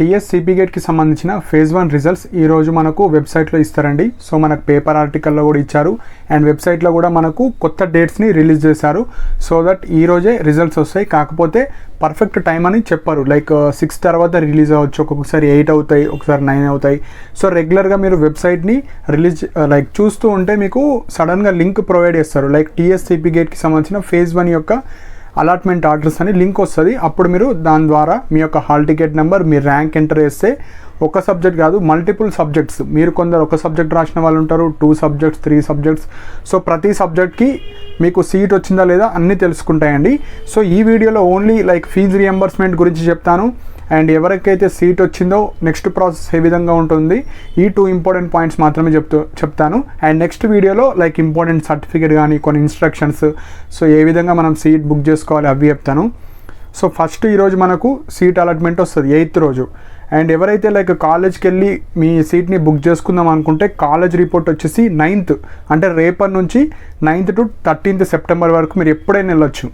TSCP గేట్కి సంబంధించిన phase 1 results ఈరోజు మనకు వెబ్సైట్లో ఇస్తారండి. సో మనకు పేపర్ ఆర్టికల్లో కూడా ఇచ్చారు అండ్ వెబ్సైట్లో కూడా మనకు కొత్త డేట్స్ని రిలీజ్ చేశారు. సో దట్ ఈరోజే రిజల్ట్స్ వస్తాయి. కాకపోతే పర్ఫెక్ట్ టైం అని చెప్పారు. లైక్ 6 తర్వాత రిలీజ్ అవ్వచ్చు, ఒక్కొక్కసారి 8 అవుతాయి, ఒకసారి 9 అవుతాయి. సో రెగ్యులర్గా మీరు వెబ్సైట్ని రిలీజ్ లైక్ చూస్తూ ఉంటే మీకు సడన్గా లింక్ ప్రొవైడ్ చేస్తారు. లైక్ టీఎస్సీపీ గేట్కి సంబంధించిన ఫేజ్ 1 యొక్క అలాట్మెంట్ ఆర్డర్స్ అని లింక్ వస్తుంది. అప్పుడు మీరు దాని ద్వారా మీ యొక్క హాల్ టికెట్ నెంబర్, మీ ర్యాంక్ ఎంటర్ చేస్తే ఒక సబ్జెక్ట్ కాదు మల్టిపుల్ సబ్జెక్ట్స్, మీరు కొందరు ఒక సబ్జెక్ట్ రాసిన వాళ్ళు ఉంటారు, 2 సబ్జెక్ట్స్ 3 సబ్జెక్ట్స్. సో ప్రతి సబ్జెక్ట్కి మీకు సీట్ వచ్చిందా లేదా అన్నీ తెలుసుకుంటాయండి. సో ఈ వీడియోలో ఓన్లీ లైక్ ఫీజు రియంబర్స్మెంట్ గురించి చెప్తాను అండ్ ఎవరికైతే సీట్ వచ్చిందో నెక్స్ట్ ప్రాసెస్ ఏ విధంగా ఉంటుంది, ఈ 2 ఇంపార్టెంట్ పాయింట్స్ మాత్రమే చెప్తాను. అండ్ నెక్స్ట్ వీడియోలో లైక్ ఇంపార్టెంట్ సర్టిఫికేట్ కానీ కొన్ని ఇన్స్ట్రక్షన్స్, సో ఏ విధంగా మనం సీట్ బుక్ చేసుకోవాలి అవి చెప్తాను. సో ఫస్ట్ ఈరోజు మనకు సీట్ అలాట్మెంట్ వస్తుంది 8th రోజు. అండ్ ఎవరైతే లైక్ కాలేజ్కి వెళ్ళి మీ సీట్ని బుక్ చేసుకుందాం అనుకుంటే కాలేజ్ రిపోర్ట్ వచ్చేసి 9th అంటే రేపటి నుంచి 9th to 13th సెప్టెంబర్ వరకు మీరు ఎప్పుడైనా వెళ్ళొచ్చు.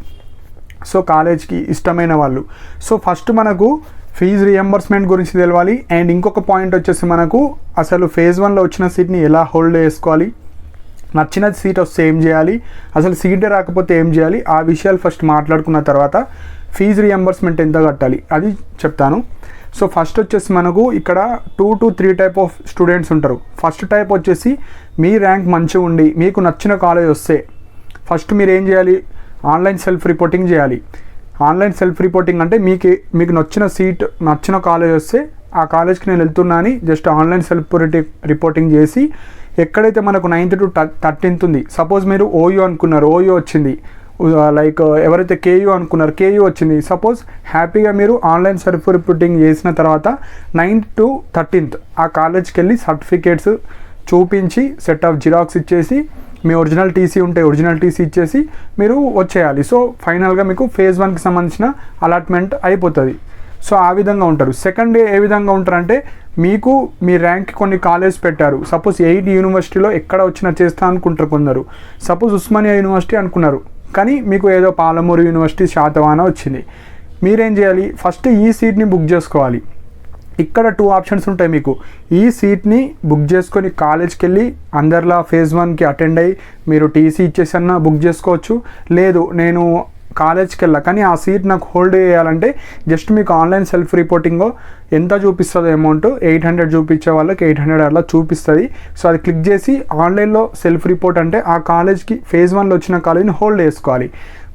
సో కాలేజ్కి ఇష్టమైన వాళ్ళు. సో ఫస్ట్ మనకు ఫీజు రియంబర్స్మెంట్ గురించి తెలవాలి. అండ్ ఇంకొక పాయింట్ వచ్చేసి మనకు అసలు ఫేజ్ 1లో వచ్చిన సీట్ని ఎలా హోల్డ్ చేసుకోవాలి, నచ్చిన సీట్ వస్తే ఏం చేయాలి, అసలు సీటే రాకపోతే ఏం చేయాలి, ఆ విషయాలు ఫస్ట్ మాట్లాడుకున్న తర్వాత ఫీజు రియంబర్స్మెంట్ ఎంత కట్టాలి అది చెప్తాను. సో ఫస్ట్ వచ్చేసి మనకు ఇక్కడ 2 to 3 టైప్ ఆఫ్ స్టూడెంట్స్ ఉంటారు. ఫస్ట్ టైప్ వచ్చేసి మీ ర్యాంక్ మంచిగా ఉండి మీకు నచ్చిన కాలేజ్ వస్తే ఫస్ట్ మీరు ఏం చేయాలి, ఆన్లైన్ సెల్ఫ్ రిపోర్టింగ్ చేయాలి. ఆన్లైన్ సెల్ఫ్ రిపోర్టింగ్ అంటే మీకు నచ్చిన సీట్ నచ్చిన కాలేజ్ వస్తే ఆ కాలేజ్కి నేను వెళ్తున్నా అని జస్ట్ ఆన్లైన్ సెల్ఫ్ రిపోర్టింగ్ చేసి ఎక్కడైతే మనకు 9th to 13th ఉంది, సపోజ్ మీరు ఓయూ అనుకున్నారు, ఓయూ వచ్చింది, లైక్ ఎవరైతే కేయూ అనుకున్నారు, కేయూ వచ్చింది, సపోజ్ హ్యాపీగా మీరు ఆన్లైన్ సెల్ఫ్ రిపోర్టింగ్ చేసిన తర్వాత 9th to 13th ఆ కాలేజ్కి వెళ్ళి సర్టిఫికేట్స్ చూపించి సెట్ ఆఫ్ జిరాక్స్ ఇచ్చేసి మీ ఒరిజినల్ టీసీ ఉంటే ఒరిజినల్ టీసీ ఇచ్చేసి మీరు వచ్చేయాలి. సో ఫైనల్గా మీకు ఫేజ్ 1కి సంబంధించిన అలాట్మెంట్ అయిపోతుంది. సో ఆ విధంగా ఉంటారు. సెకండ్ డే ఏ విధంగా ఉంటారంటే మీకు మీ ర్యాంక్ కొన్ని కాలేజ్ పెట్టారు. సపోజ్ 8 యూనివర్సిటీలో ఎక్కడ వచ్చినా చేస్తా అనుకుంటారు కొందరు. సపోజ్ ఉస్మానియా యూనివర్సిటీ అనుకున్నారు కానీ మీకు ఏదో పాలమూరు యూనివర్సిటీ శాతవాన వచ్చింది. మీరేం చేయాలి, ఫస్ట్ ఈ సీట్ని బుక్ చేసుకోవాలి. ఇక్కడ 2 ఆప్షన్స్ ఉంటాయి మీకు. ఈ సీట్ని బుక్ చేసుకొని కాలేజ్కి వెళ్ళి అందరిలా ఫేజ్ 1కి అటెండ్ అయ్యి మీరు టీసీ ఇచ్చేసన్నా బుక్ చేసుకోవచ్చు. లేదు నేను కాలేజ్కి వెళ్ళా కానీ ఆ సీట్ నాకు హోల్డ్ చేయాలంటే జస్ట్ మీకు ఆన్లైన్ సెల్ఫ్ రిపోర్టింగ్ ఎంత చూపిస్తుంది అమౌంట్, 800 చూపించే వాళ్ళకి 800 అలా చూపిస్తుంది. సో అది క్లిక్ చేసి ఆన్లైన్లో సెల్ఫ్ రిపోర్ట్ అంటే ఆ కాలేజ్కి ఫేజ్ 1లో వచ్చిన కాలేజ్ని హోల్డ్ చేసుకోవాలి.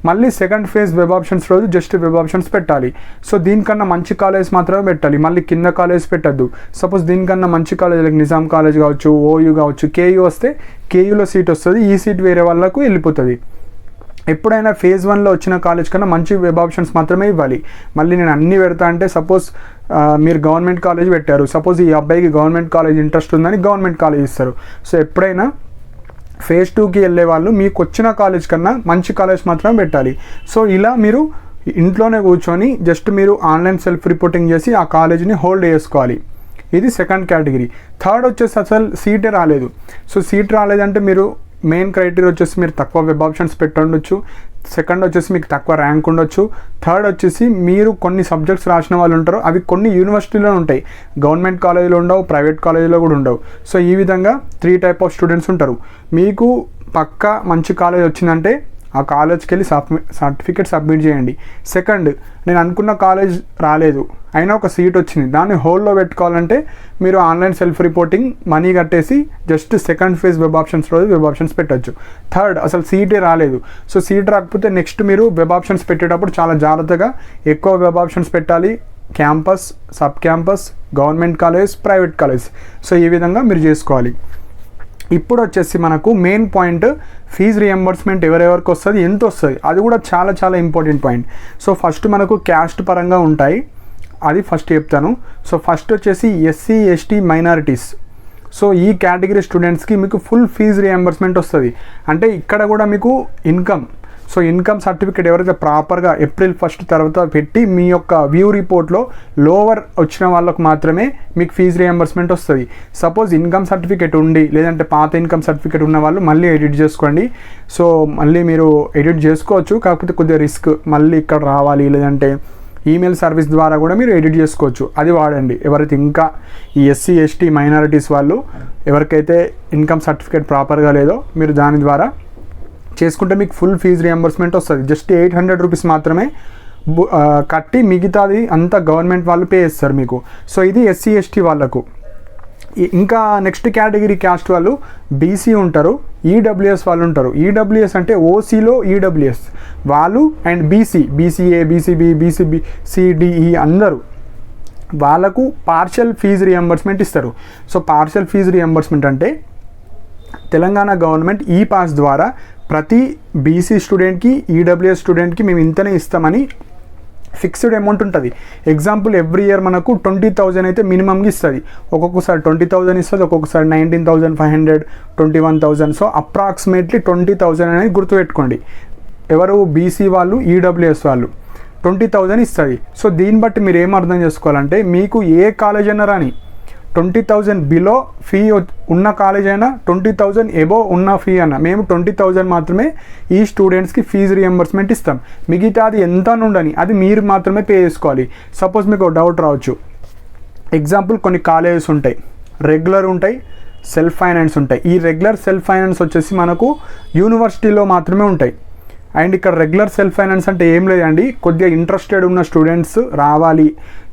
మళ్ళీ సెకండ్ ఫేజ్ వెబ్ ఆప్షన్స్ రోజు జస్ట్ వెబ్ ఆప్షన్స్ పెట్టాలి. సో దీనికన్నా మంచి కాలేజ్ మాత్రమే పెట్టాలి, మళ్ళీ కింద కాలేజ్ పెట్టద్దు. సపోజ్ దీనికన్నా మంచి కాలేజ్ లైక్ నిజాం కాలేజ్ కావచ్చు, ఓయూ కావచ్చు, కేయూ వస్తే కేయూలో సీట్ వస్తుంది, ఈ సీట్ వేరే వాళ్ళకు వెళ్ళిపోతుంది. ఎప్పుడైనా ఫేజ్ 1లో వచ్చిన కాలేజ్ కన్నా మంచి వెబ్ ఆప్షన్స్ మాత్రమే ఇవ్వాలి. మళ్ళీ నేను అన్నీ పెడతా అంటే సపోజ్ మీరు గవర్నమెంట్ కాలేజ్ పెట్టారు, సపోజ్ ఈ అబ్బాయికి గవర్నమెంట్ కాలేజ్ ఇంట్రెస్ట్ ఉందని గవర్నమెంట్ కాలేజ్ ఇస్తారు. సో ఎప్పుడైనా ఫేజ్ 2కి వెళ్ళే వాళ్ళు మీకు వచ్చిన కాలేజ్ కన్నా మంచి కాలేజ్ మాత్రమే పెట్టాలి. సో ఇలా మీరు ఇంట్లోనే కూర్చొని జస్ట్ మీరు ఆన్లైన్ సెల్ఫ్ రిపోర్టింగ్ చేసి ఆ కాలేజీని హోల్డ్ చేసుకోవాలి. ఇది సెకండ్ కేటగిరీ. థర్డ్ వచ్చేసి అసలు సీటే రాలేదు. సో సీట్ రాలేదంటే మీరు మెయిన్ క్రైటీరియా వచ్చేసి మీరు తక్కువ వెబ్ ఆప్షన్స్ పెట్టండొచ్చు, సెకండ్ వచ్చేసి మీకు తక్కువ ర్యాంక్ ఉండొచ్చు, థర్డ్ వచ్చేసి మీరు కొన్ని సబ్జెక్ట్స్ రాసిన వాళ్ళు ఉంటారు అవి కొన్ని యూనివర్సిటీలో ఉంటాయి, గవర్నమెంట్ కాలేజీలో ఉండవు, ప్రైవేట్ కాలేజీలో కూడా ఉండవు. సో ఈ విధంగా 3 టైప్ ఆఫ్ స్టూడెంట్స్ ఉంటారు. మీకు పక్కా మంచి కాలేజ్ వచ్చిందంటే ఆ కాలేజ్కి వెళ్ళి సర్టిఫికేట్ సబ్మిట్ చేయండి. సెకండ్ నేను అనుకున్న కాలేజ్ రాలేదు అయినా ఒక సీట్ వచ్చింది, దాన్ని హోల్డ్లో పెట్టుకోవాలంటే మీరు ఆన్లైన్ సెల్ఫ్ రిపోర్టింగ్ మనీ కట్టేసి just second phase web options రోజు వెబ్ ఆప్షన్స్ పెట్టచ్చు. థర్డ్ అసలు సీటే రాలేదు. సో సీట్ రాకపోతే నెక్స్ట్ మీరు వెబ్ ఆప్షన్స్ పెట్టేటప్పుడు చాలా జాగ్రత్తగా ఎక్కువ వెబ్ ఆప్షన్స్ పెట్టాలి. Campus, sub campus, government college, private college. So ఈ విధంగా మీరు చేసుకోవాలి. ఇప్పుడు వచ్చేసి మనకు మెయిన్ పాయింట్ ఫీజు రియంబర్స్మెంట్ ఎవరెవరికి వస్తుంది, ఎంత వస్తుంది, అది కూడా చాలా చాలా ఇంపార్టెంట్ పాయింట్. సో ఫస్ట్ మనకు క్యాస్ట్ పరంగా ఉంటాయి, అది ఫస్ట్ చెప్తాను. సో ఫస్ట్ వచ్చేసి ఎస్సీ ఎస్టీ మైనారిటీస్. సో ఈ కేటగిరీ స్టూడెంట్స్కి మీకు ఫుల్ ఫీజు రియంబర్స్మెంట్ వస్తుంది. అంటే ఇక్కడ కూడా మీకు ఇన్కమ్, సో ఇన్కమ్ సర్టిఫికేట్ ఎవరైతే ప్రాపర్గా April 1 తర్వాత పెట్టి మీ యొక్క వ్యూ రిపోర్ట్లో లోవర్ వచ్చిన వాళ్ళకు మాత్రమే మీకు ఫీజు రియంబర్స్మెంట్ వస్తుంది. సపోజ్ ఇన్కమ్ సర్టిఫికేట్ ఉండి లేదంటే పాత ఇన్కమ్ సర్టిఫికేట్ ఉన్న వాళ్ళు మళ్ళీ ఎడిట్ చేసుకోండి. సో మళ్ళీ మీరు ఎడిట్ చేసుకోవచ్చు, కాకపోతే కొద్దిగా రిస్క్, మళ్ళీ ఇక్కడ రావాలి లేదంటే ఈమెయిల్ సర్వీస్ ద్వారా కూడా మీరు ఎడిట్ చేసుకోవచ్చు, అది వాడండి. ఎవరైతే ఇంకా ఈ ఎస్సీ ఎస్టీ మైనారిటీస్ వాళ్ళు ఎవరికైతే ఇన్కమ్ సర్టిఫికేట్ ప్రాపర్గా లేదో మీరు దాని ద్వారా చేసుకుంటే మీకు ఫుల్ ఫీజు రియంబర్స్మెంట్ వస్తుంది. జస్ట్ 800 రూపీస్ మాత్రమే కట్టి మిగతాది అంతా గవర్నమెంట్ వాళ్ళు పే చేస్తారు మీకు. సో ఇది ఎస్సీ ఎస్టీ వాళ్ళకు. ఇంకా నెక్స్ట్ కేటగిరీ క్యాస్ట్ వాళ్ళు బీసీ ఉంటారు, ఈడబ్ల్యూఎస్ వాళ్ళు ఉంటారు. ఈడబ్ల్యూఎస్ అంటే ఓసీలో ఈడబ్ల్యూఎస్ వాళ్ళు and BCA, BCB, BCB, CDE అందరూ వాళ్ళకు పార్షియల్ ఫీజు రియంబర్స్మెంట్ ఇస్తారు. సో పార్షియల్ ఫీజు రియంబర్స్మెంట్ అంటే తెలంగాణ గవర్నమెంట్ ఈ పాస్ ద్వారా ప్రతి బీసీ స్టూడెంట్కి, ఈడబ్ల్యూఎస్ స్టూడెంట్కి మేము ఇంతనే ఇస్తామని ఫిక్స్డ్ అమౌంట్ ఉంటుంది. ఎగ్జాంపుల్ ఎవ్రీ ఇయర్ మనకు 20,000 అయితే మినిమంగా ఇస్తుంది. ఒక్కొక్కసారి 20,000 ఇస్తుంది, ఒక్కొక్కసారి 19,500, 21,000. సో అప్రాక్సిమేట్లీ 20,000 అనేది గుర్తుపెట్టుకోండి. ఎవరు బీసీ వాళ్ళు, ఈడబ్ల్యూఎస్ వాళ్ళు 20,000 ఇస్తుంది. సో దీన్ని బట్టి మీరు ఏం అర్థం చేసుకోవాలంటే మీకు ఏ కాలేజ్ అయినా రాని 20,000 బిలో ఫీ ఉన్న కాలేజ్ అయినా 20,000 ఎబో ఉన్న ఫీ అన్న మేము 20,000 మాత్రమే ఈ స్టూడెంట్స్కి ఫీజు రియంబర్స్మెంట్ ఇస్తాం. మిగతా అది ఎంత ఉండని అది మీరు మాత్రమే పే చేసుకోవాలి. సపోజ్ మీకు ఒక డౌట్ రావచ్చు. ఎగ్జాంపుల్ కొన్ని కాలేజెస్ ఉంటాయి, రెగ్యులర్ ఉంటాయి, సెల్ఫ్ ఫైనాన్స్ ఉంటాయి. ఈ రెగ్యులర్ సెల్ఫ్ ఫైనాన్స్ వచ్చేసి మనకు యూనివర్సిటీలో మాత్రమే ఉంటాయి. అండ్ ఇక్కడ రెగ్యులర్ సెల్ఫ్ ఫైనాన్స్ అంటే ఏం లేదండి, కొద్దిగా ఇంట్రెస్టెడ్ ఉన్న స్టూడెంట్స్ రావాలి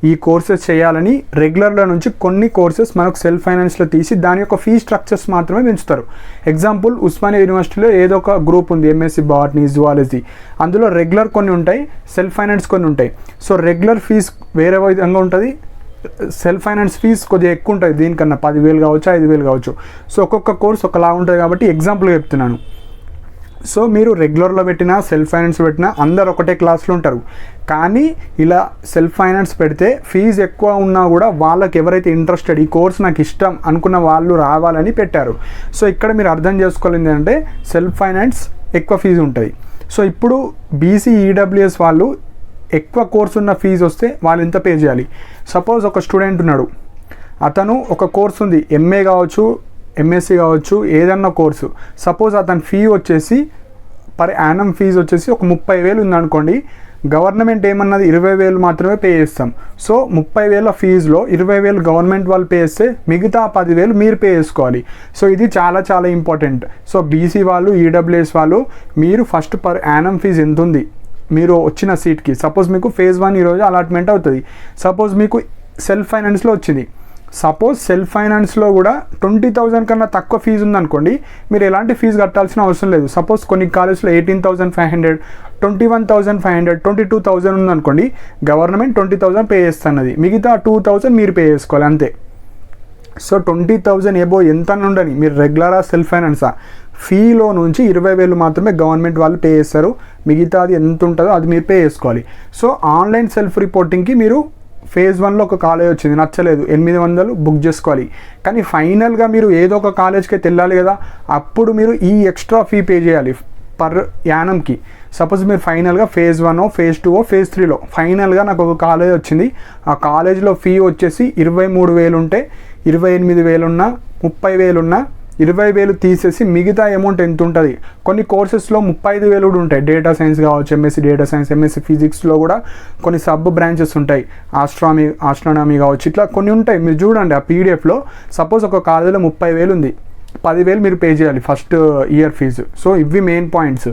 ఈ కోర్సెస్ చేయాలని రెగ్యులర్లో నుంచి కొన్ని కోర్సెస్ మనకు సెల్ఫ్ ఫైనాన్స్లో తీసి దాని యొక్క ఫీ స్ట్రక్చర్స్ మాత్రమే పెంచుతారు. ఎగ్జాంపుల్ ఉస్మానియా యూనివర్సిటీలో ఏదో ఒక గ్రూప్ ఉంది, ఎంఎస్సి బాటనీ, జువాలజీ. అందులో రెగ్యులర్ కొన్ని ఉంటాయి, సెల్ఫ్ ఫైనాన్స్ కొన్ని ఉంటాయి. సో రెగ్యులర్ ఫీజ్ వేరే విధంగా ఉంటుంది, సెల్ఫ్ ఫైనాన్స్ ఫీజ్ కొద్దిగా ఎక్కువ ఉంటుంది, దీనికన్నా 10,000 కావచ్చు, 5,000 కావచ్చు. సో ఒక్కొక్క కోర్స్ ఒకలా ఉంటుంది కాబట్టి ఎగ్జాంపుల్ చెప్తున్నాను. సో మీరు రెగ్యులర్లో పెట్టినా సెల్ఫ్ ఫైనాన్స్ పెట్టినా అందరు ఒకటే క్లాస్లో ఉంటారు. కానీ ఇలా సెల్ఫ్ ఫైనాన్స్ పెడితే ఫీజు ఎక్కువ ఉన్నా కూడా వాళ్ళకి ఎవరైతే ఇంట్రెస్టెడ్ ఈ కోర్స్ నాకు ఇష్టం అనుకున్న వాళ్ళు రావాలని పెట్టారు. సో ఇక్కడ మీరు అర్థం చేసుకోవాలి అంటే సెల్ఫ్ ఫైనాన్స్ ఎక్కువ ఫీజు ఉంటుంది. సో ఇప్పుడు బీసీ, ఈడబ్ల్యూఎస్ వాళ్ళు ఎక్కువ కోర్సు ఉన్న ఫీజు వస్తే వాళ్ళు ఎంత పే చేయాలి? సపోజ్ ఒక స్టూడెంట్ ఉన్నాడు, అతను ఒక కోర్స్ ఉంది, ఎంఏ కావచ్చు, ఎంఎస్సి కావచ్చు, ఏదన్నా కోర్సు. సపోజ్ అతని ఫీ వచ్చేసి పర్ యానం ఫీజు వచ్చేసి ఒక 30,000 ఉందనుకోండి. గవర్నమెంట్ ఏమన్నది 20,000 మాత్రమే పే చేస్తాం. సో 30,000 ఫీజులో 20,000 గవర్నమెంట్ వాళ్ళు పే చేస్తే మిగతా 10,000 మీరు పే చేసుకోవాలి. సో ఇది చాలా చాలా ఇంపార్టెంట్. సో బీసీ వాళ్ళు, ఈడబ్ల్యూఎస్ వాళ్ళు మీరు ఫస్ట్ పర్ యానం ఫీజు ఎంత ఉంది మీరు వచ్చిన సీట్కి. సపోజ్ మీకు ఫేజ్ 1 ఈరోజు అలాట్మెంట్ అవుతుంది. సపోజ్ మీకు సెల్ఫ్ ఫైనాన్స్లో వచ్చింది. సపోజ్ సెల్ఫ్ ఫైనాన్స్లో కూడా 20,000 కన్నా తక్కువ ఫీజు ఉందనుకోండి, మీరు ఎలాంటి ఫీజు కట్టాల్సిన అవసరం లేదు. సపోజ్ కొన్ని కాలేజ్లో 18,500, 21,500, 22,000 ఉందనుకోండి, గవర్నమెంట్ 20,000 పే చేస్తున్నది, మిగతా 2,000 మీరు పే చేసుకోవాలి అంతే. సో 20,000 ఎబో ఎంత ఉండని మీరు రెగ్యులరా సెల్ఫ్ ఫైనాన్సా ఫీలో నుంచి 20,000 మాత్రమే గవర్నమెంట్ వాళ్ళు పే చేస్తారు, మిగతాది ఎంత ఉంటుందో అది మీరు పే చేసుకోవాలి. సో ఆన్లైన్ సెల్ఫ్ రిపోర్టింగ్కి మీరు ఫేజ్ 1లో ఒక కాలేజ్ వచ్చింది, నచ్చలేదు, 800 బుక్ చేసుకోవాలి. కానీ ఫైనల్గా మీరు ఏదో ఒక కాలేజ్కి వెళ్ళాలి కదా, అప్పుడు మీరు ఈ ఎక్స్ట్రా ఫీ పే చేయాలి పర్ యానంకి. సపోజ్ మీరు ఫైనల్గా ఫేజ్ 1, ఫేజ్ 2, ఫేజ్ 3లో ఫైనల్గా నాకు ఒక కాలేజ్ వచ్చింది, ఆ కాలేజ్లో ఫీ వచ్చేసి 23,000 ఉంటే 28,000 ఉన్నా, 30,000 ఉన్నా 20,000 తీసేసి మిగతా అమౌంట్ ఎంత ఉంటుంది. కొన్ని కోర్సెస్లో 35,000 కూడా ఉంటాయి. డేటా సైన్స్ కావచ్చు, ఎంఎస్సి డేటా సైన్స్, ఎంఎస్సి ఫిజిక్స్లో కూడా కొన్ని సబ్ బ్రాంచెస్ ఉంటాయి, ఆస్ట్రానమీ కావచ్చు, ఇట్లా కొన్ని ఉంటాయి. మీరు చూడండి ఆ పీడిఎఫ్లో. సపోజ్ ఒక కాలేజీలో 30,000 ఉంది, 10,000 మీరు పే చేయాలి ఫస్ట్ ఇయర్ ఫీజు. సో ఇవి మెయిన్ పాయింట్స్.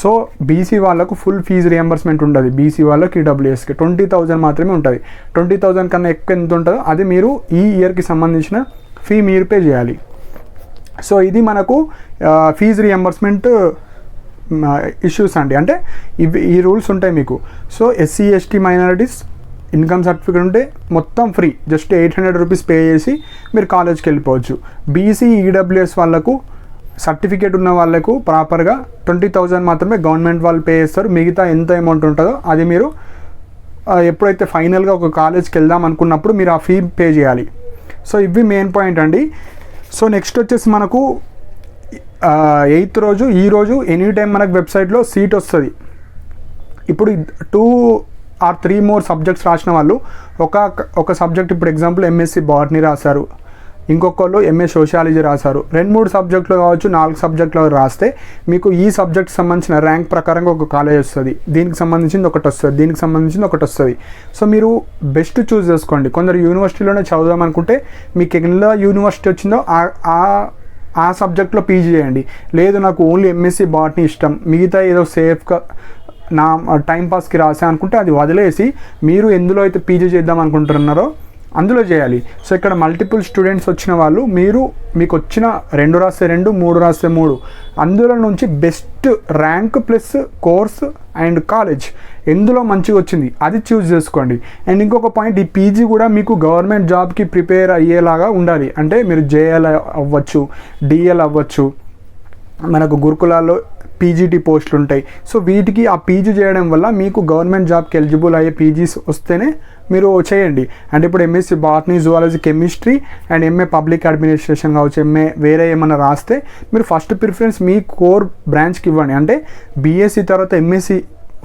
సో బీసీ వాళ్ళకు ఫుల్ ఫీజు రియంబర్స్మెంట్ ఉంటుంది, బీసీ వాళ్ళకి, ఈడబ్ల్యూఎస్కి 20,000 మాత్రమే ఉంటుంది. 20,000 కన్నా ఎక్కువ ఎంత ఉంటుందో అది మీరు ఈ ఇయర్కి సంబంధించిన ఫీ మీరు పే చేయాలి. సో ఇది మనకు ఫీజు రియంబర్స్మెంట్ ఇష్యూస్ అండి. అంటే ఈ రూల్స్ ఉంటాయి మీకు. So SC ST minorities income certificate ఉంటే మొత్తం ఫ్రీ, జస్ట్ 800 రూపీస్ పే చేసి మీరు కాలేజ్కి వెళ్ళిపోవచ్చు. బీసీ, ఈడబ్ల్యూఎస్ వాళ్ళకు సర్టిఫికేట్ ఉన్న వాళ్ళకు ప్రాపర్గా 20,000 మాత్రమే గవర్నమెంట్ వాళ్ళు పే చేస్తారు, మిగతా ఎంత అమౌంట్ ఉంటుందో అది మీరు ఎప్పుడైతే ఫైనల్గా ఒక కాలేజ్కి వెళ్దాం అనుకున్నప్పుడు మీరు ఆ ఫీ పే చేయాలి. సో ఇవి మెయిన్ పాయింట్ అండి. సో నెక్స్ట్ వచ్చేసి మనకు 8th రోజు ఈరోజు ఎనీ టైం మనకు వెబ్సైట్లో సీట్ వస్తుంది. ఇప్పుడు 2 or 3 more సబ్జెక్ట్స్ రాసిన వాళ్ళు ఒక సబ్జెక్ట్, ఇప్పుడు ఎగ్జాంపుల్ ఎంఎస్సి బాటనీ రాశారు, ఇంకొకళ్ళు ఎంఏ సోషియాలజీ రాశారు, 2-3 సబ్జెక్టులు కావచ్చు, 4 సబ్జెక్టులు రాస్తే మీకు ఈ సబ్జెక్ట్ సంబంధించిన ర్యాంక్ ప్రకారంగా ఒక కాలేజ్ వస్తుంది, దీనికి సంబంధించింది ఒకటి వస్తుంది, దీనికి సంబంధించింది ఒకటి వస్తుంది. సో మీరు బెస్ట్ చూస్ చేసుకోండి. కొందరు యూనివర్సిటీలోనే చదువుదాం అనుకుంటే మీకు ఎలా యూనివర్సిటీ వచ్చిందో ఆ సబ్జెక్ట్లో పీజీ చేయండి. లేదు నాకు ఓన్లీ ఎంఎస్సి బాటనీ ఇష్టం, మిగతా ఏదో సేఫ్గా నా టైంపాస్కి రాసా అనుకుంటే అది వదిలేసి మీరు ఎందులో అయితే పీజీ చేద్దాం అనుకుంటున్నారో అందులో చేయాలి. సో ఇక్కడ మల్టిపుల్ స్టూడెంట్స్ వచ్చిన వాళ్ళు మీకు వచ్చిన 2 రాస్తే 2, 3 రాస్తే 3, అందులో నుంచి best rank plus course and college ఎందులో మంచిగా వచ్చింది అది చూస్ చేసుకోండి. అండ్ ఇంకొక పాయింట్, ఈ పీజీ కూడా మీకు గవర్నమెంట్ జాబ్కి ప్రిపేర్ అయ్యేలాగా ఉండాలి. అంటే మీరు జేఎల్ అవ్వచ్చు, డిఎల్ అవ్వచ్చు, మనకు గురుకులాల్లో పీజీటీ పోస్టులు ఉంటాయి. సో వీటికి ఆ పీజీ చేయడం వల్ల మీకు గవర్నమెంట్ జాబ్కి ఎలిజిబుల్ అయ్యే పీజీస్ వస్తేనే మీరు చేయండి. అంటే ఇప్పుడు MSc botany, zoology, chemistry and MA public administration కావచ్చు, ఎంఏ వేరే ఏమైనా రాస్తే మీరు ఫస్ట్ ప్రిఫరెన్స్ మీ కోర్ బ్రాంచ్కి ఇవ్వండి. అంటే బీఎస్సీ తర్వాత ఎంఎస్సి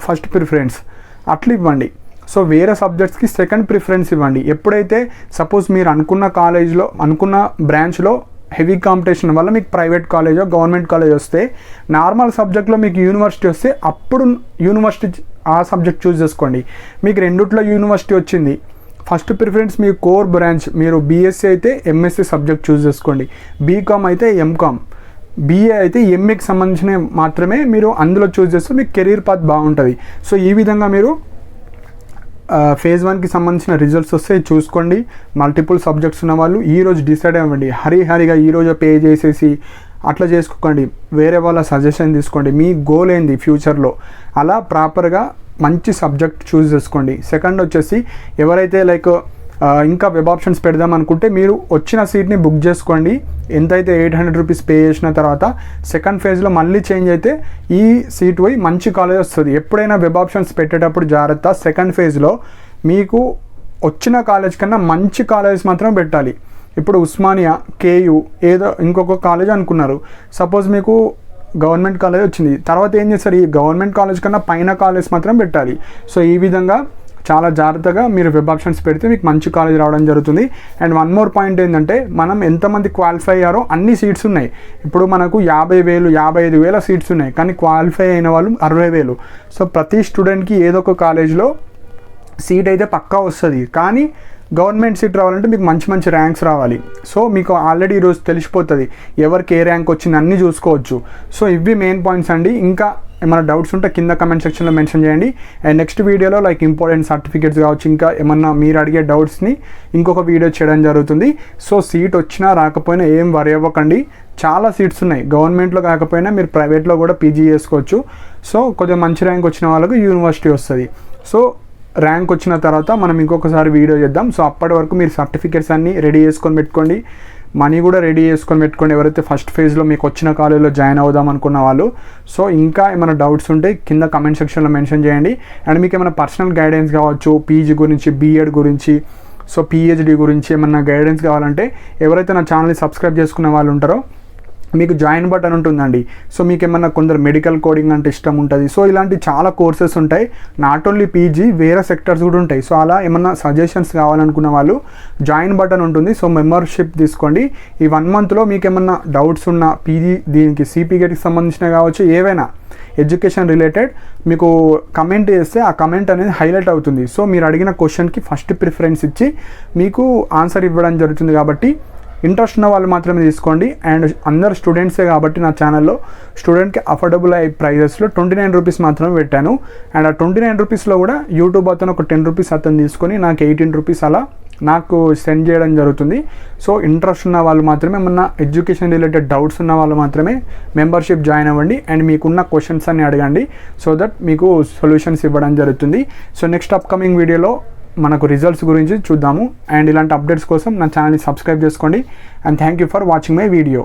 ఫస్ట్ ప్రిఫరెన్స్ అట్లా ఇవ్వండి. సో వేరే సబ్జెక్ట్స్కి సెకండ్ ప్రిఫరెన్స్ ఇవ్వండి. ఎప్పుడైతే సపోజ్ మీరు అనుకున్న కాలేజ్లో అనుకున్న బ్రాంచ్లో హెవీ కాంపిటీషన్ వల్ల మీకు ప్రైవేట్ కాలేజో గవర్నమెంట్ కాలేజ్ వస్తే, నార్మల్ సబ్జెక్ట్లో మీకు యూనివర్సిటీ వస్తే అప్పుడు యూనివర్సిటీ ఆ సబ్జెక్ట్ చూస్ చేసుకోండి. మీకు రెండిట్లో యూనివర్సిటీ వచ్చింది, ఫస్ట్ ప్రిఫరెన్స్ మీ కోర్ బ్రాంచ్, మీరు బీఎస్సీ అయితే ఎంఎస్సీ సబ్జెక్ట్ చూస్ చేసుకోండి, బీకామ్ అయితే ఎంకామ్, బీఏ అయితే ఎంఏకి సంబంధించిన మాత్రమే మీరు అందులో చూస్ చేస్తే మీకు కెరీర్ పాత్ బాగుంటుంది. సో ఈ విధంగా మీరు ఫేజ్ 1కి సంబంధించిన రిజల్ట్స్ వస్తే చూసుకోండి. మల్టిపుల్ సబ్జెక్ట్స్ ఉన్న వాళ్ళు ఈరోజు డిసైడ్ అవ్వండి. హరిగా ఈరోజు పే చేసేసి అట్లా చేసుకోకండి, వేరే వాళ్ళ సజెషన్ తీసుకోండి. మీ గోల్ ఏంది ఫ్యూచర్లో, అలా ప్రాపర్గా మంచి సబ్జెక్ట్ చూస్ చేసుకోండి. సెకండ్ వచ్చేసి ఎవరైతే లైక్ ఇంకా వెబ్ ఆప్షన్స్ పెడదాం అనుకుంటే మీరు వచ్చిన సీట్ని బుక్ చేసుకోండి. ఎంతైతే 800 రూపీస్ పే చేసిన తర్వాత సెకండ్ ఫేజ్లో మళ్ళీ చేంజ్ అయితే ఈ సీట్ పోయి మంచి కాలేజ్ వస్తుంది. ఎప్పుడైనా వెబ్ ఆప్షన్స్ పెట్టేటప్పుడు జాగ్రత్త, సెకండ్ ఫేజ్లో మీకు వచ్చిన కాలేజ్ కన్నా మంచి కాలేజ్ మాత్రం పెట్టాలి. ఇప్పుడు ఉస్మానియా, కేయూ ఏదో ఇంకొక కాలేజ్ అనుకున్నారు, సపోజ్ మీకు గవర్నమెంట్ కాలేజ్ వచ్చింది, తర్వాత ఏం చేస్తారు, ఈ గవర్నమెంట్ కాలేజ్ కన్నా పైన కాలేజ్ మాత్రం పెట్టాలి. సో ఈ విధంగా చాలా జాగ్రత్తగా మీరు వెబ్ ఆప్షన్స్ పెడితే మీకు మంచి కాలేజ్ రావడం జరుగుతుంది. అండ్ వన్ మోర్ పాయింట్ ఏంటంటే, మనం ఎంతమంది క్వాలిఫై అయ్యారో అన్ని సీట్స్ ఉన్నాయి. ఇప్పుడు మనకు 50,000 55,000 సీట్స్ ఉన్నాయి, కానీ క్వాలిఫై అయిన వాళ్ళు 60,000. సో ప్రతి స్టూడెంట్కి ఏదో ఒక కాలేజ్లో సీట్ అయితే పక్కా వస్తుంది. కానీ గవర్నమెంట్ సీట్ రావాలంటే మీకు మంచి ర్యాంక్స్ రావాలి. సో మీకు ఆల్రెడీ ఈరోజు తెలిసిపోతుంది ఎవరికి ఏ ర్యాంక్ వచ్చింది అన్నీ చూసుకోవచ్చు. సో ఇవి మెయిన్ పాయింట్స్ అండి. ఇంకా ఏమైనా డౌట్స్ ఉంటే కింద కమెంట్ సెక్షన్లో మెన్షన్ చేయండి. అండ్ నెక్స్ట్ వీడియోలో లైక్ ఇంపార్టెంట్ సర్టిఫికేట్స్ కావచ్చు, ఇంకా ఏమన్నా మీరు అడిగే డౌట్స్ని ఇంకొక వీడియో చేయడం జరుగుతుంది. సో సీట్ వచ్చినా రాకపోయినా ఏం వరి అవ్వకండి, చాలా సీట్స్ ఉన్నాయి. గవర్నమెంట్లో కాకపోయినా మీరు ప్రైవేట్లో కూడా పీజీ చేసుకోవచ్చు. సో కొద్దిగా మంచి ర్యాంక్ వచ్చిన వాళ్ళకు యూనివర్సిటీ వస్తుంది. సో ర్యాంక్ వచ్చిన తర్వాత మనం ఇంకొకసారి వీడియో చేద్దాం. సో అప్పటి వరకు మీరు సర్టిఫికేట్స్ అన్నీ రెడీ చేసుకొని పెట్టుకోండి, మనీ కూడా రెడీ చేసుకొని పెట్టుకోండి. ఎవరైతే ఫస్ట్ ఫేజ్లో మీకు వచ్చిన కాలేజ్లో జాయిన్ అవుదాం అనుకున్న వాళ్ళు. సో ఇంకా ఏమైనా డౌట్స్ ఉంటే కింద కమెంట్ సెక్షన్లో మెన్షన్ చేయండి. అండ్ మీకు ఏమైనా పర్సనల్ గైడెన్స్ కావచ్చు, పీజీ గురించి, బీఎడ్ గురించి, సో పిహెచ్డి గురించి ఏమన్నా గైడెన్స్ కావాలంటే ఎవరైతే నా ఛానల్ని సబ్స్క్రైబ్ చేసుకున్న వాళ్ళు ఉంటారో మీకు జాయిన్ బటన్ ఉంటుందండి. సో మీకు ఏమన్నా కొందరు మెడికల్ కోడింగ్ అంటే ఇష్టం ఉంటుంది. సో ఇలాంటి చాలా కోర్సెస్ ఉంటాయి, నాట్ ఓన్లీ పీజీ, వేరే సెక్టర్స్ కూడా ఉంటాయి. సో అలా ఏమన్నా సజెషన్స్ కావాలనుకున్న వాళ్ళు జాయిన్ బటన్ ఉంటుంది. సో మెంబర్షిప్ తీసుకోండి. ఈ 1 మంత్లో మీకు ఏమన్నా డౌట్స్ ఉన్న పీజీ, దీనికి సిపిగేట్కి సంబంధించిన కావచ్చు, ఏవైనా ఎడ్యుకేషన్ రిలేటెడ్ మీకు కమెంట్ చేస్తే ఆ కమెంట్ అనేది హైలైట్ అవుతుంది. సో మీరు అడిగిన క్వశ్చన్కి ఫస్ట్ ప్రిఫరెన్స్ ఇచ్చి మీకు ఆన్సర్ ఇవ్వడం జరుగుతుంది. కాబట్టి ఇంట్రెస్ట్ ఉన్న వాళ్ళు మాత్రమే తీసుకోండి. అండ్ అందరు స్టూడెంట్సే కాబట్టి నా ఛానల్లో స్టూడెంట్కి అఫోర్డబుల్ అయ్యే ప్రైజెస్లో 29 రూపీస్ మాత్రమే పెట్టాను. అండ్ ఆ 29 రూపీస్లో కూడా యూట్యూబ్ అతను ఒక 10 రూపీస్ అతను తీసుకొని నాకు 18 రూపీస్ అలా నాకు సెండ్ చేయడం జరుగుతుంది. సో ఇంట్రెస్ట్ ఉన్న వాళ్ళు మాత్రమే, ఏమన్నా ఎడ్యుకేషన్ రిలేటెడ్ డౌట్స్ ఉన్న వాళ్ళు మాత్రమే మెంబర్షిప్ జాయిన్ అవ్వండి. అండ్ మీకున్న క్వశ్చన్స్ అన్ని అడగండి, సో దట్ మీకు సొల్యూషన్స్ ఇవ్వడం జరుగుతుంది. సో నెక్స్ట్ అప్కమింగ్ వీడియోలో మనకు రిజల్ట్స్ గురించి చూద్దాము. అండ్ ఇలాంటి అప్డేట్స్ కోసం నా ఛానల్ని సబ్స్క్రైబ్ చేసుకోండి. And thank you for watching my video.